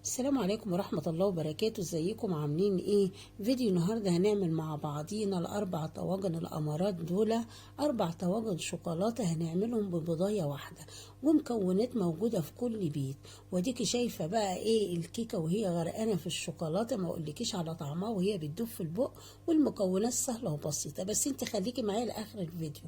السلام عليكم ورحمة الله وبركاته. ازيكم عاملين ايه؟ فيديو النهاردة هنعمل مع بعضينا الاربع طواجن الامارات دول. 4 طواجن شوكولاتة هنعملهم ببضاية واحدة ومكونات موجودة في كل بيت. وديكي شايفة بقى ايه الكيكة وهي غرقانة في الشوكولاتة، ما اقولكيش على طعمها وهي بتدوب في البق. والمكونات سهلة وبسيطة، بس انت خليكي معايا لاخر الفيديو.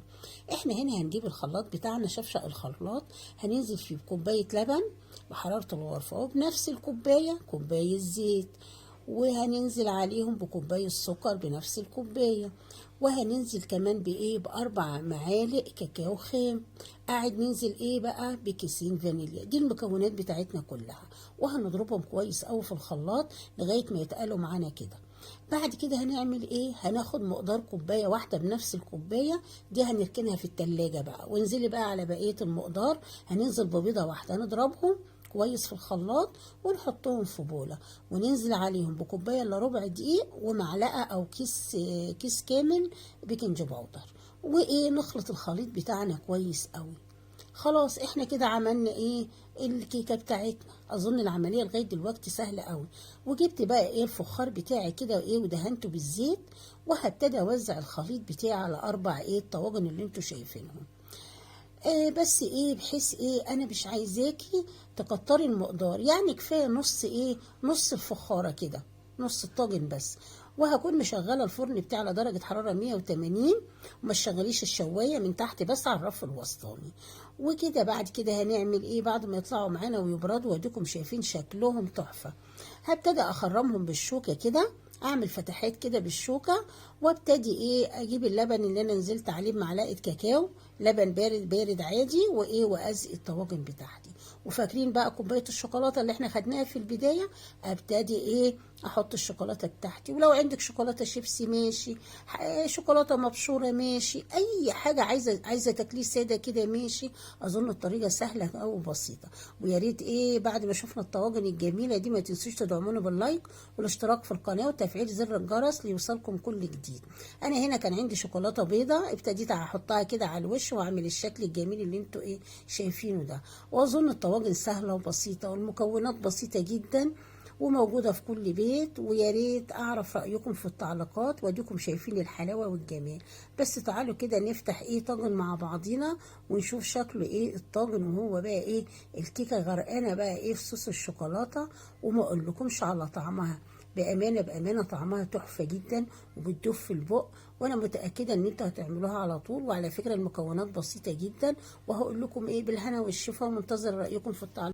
احنا هنا هنجيب الخلاط بتاعنا، شفشق الخلاط هننزل فيه بكوباية لبن بحرارة الغرفة، وبنفس الكوباية كوباية زيت، وهننزل عليهم بكوباية سكر بنفس الكوباية، وهننزل كمان ب4 معالق كاكاو خام. قاعد ننزل بقى بكيسين فانيليا. دي المكونات بتاعتنا كلها، وهنضربهم كويس قوي في الخلاط لغاية ما يتقلوا معانا كده. بعد كده هنعمل هناخد مقدار كوباية واحدة بنفس الكوباية دي، هنركنها في التلاجة بقى. وانزلي بقى على بقية المقدار، هننزل ببيضة واحدة نضربهم كويس في الخلاط ونحطهم في بولة، وننزل عليهم بكوباية الا ربع دقيق ومعلقة او كيس كامل بيكنج باودر، نخلط الخليط بتاعنا كويس قوي. خلاص احنا كده عملنا الكيكه بتاعتنا. اظن العمليه لغايه دلوقتي سهله قوي. وجبت بقى الفخار بتاعي كده ودهنته بالزيت، وهبتدي اوزع الخليط بتاعي على 4 الطواجن اللي انتوا شايفينهم. بس بحيث انا مش عايزاكي تكتري المقدار، يعني كفايه نص الفخاره كده، نص الطاجن بس. وهكون مشغله الفرن بتاعي على درجه حراره 180، وما تشغليش الشوايه من تحت بس على الرف الوسطاني. وكده بعد كده هنعمل بعد ما يطلعوا معانا ويبردوا، واديكم شايفين شكلهم تحفه. هبتدي اخرمهم بالشوكه كده، اعمل فتحات كده بالشوكه، وابتدي اجيب اللبن اللي انا نزلت عليه بمعلقه كاكاو، لبن بارد بارد عادي، وازق الطواجن بتاعتي. وفاكرين بقى كوبايه الشوكولاته اللي احنا خدناها في البدايه، ابتدي احط الشوكولاته بتاعتي. ولو عندك شوكولاته شيبسي ماشي، شوكولاته مبشوره ماشي، اي حاجه عايزه تاكليه ساده كده ماشي. اظن الطريقه سهله او بسيطه. ويا ريت بعد ما شفنا الطواجن الجميله دي ما تنسوش تدعمونا باللايك والاشتراك في القناه وتفعيل زر الجرس ليوصلكم كل جديد. انا هنا كان عندي شوكولاته بيضه، ابتديت احطها كده على الوش واعمل الشكل الجميل اللي انتوا شايفينه ده. واظن الطواجن سهله وبسيطه والمكونات بسيطه جدا وموجوده في كل بيت. ويا ريت اعرف رايكم في التعليقات، واديكم شايفين الحلاوه والجمال. بس تعالوا كده نفتح طاجن مع بعضينا ونشوف شكله الطاجن، وهو بقى الكيكه غرقانه بقى في صوص الشوكولاته. وما اقولكمش على طعمها، بامانه بامانه طعمها تحفه جدا وبتدوب في البق. وانا متاكده ان انتوا هتعملوها على طول. وعلى فكره المكونات بسيطه جدا، وهقول لكم بالهنا والشفا، ومنتظر رايكم في التعليقات.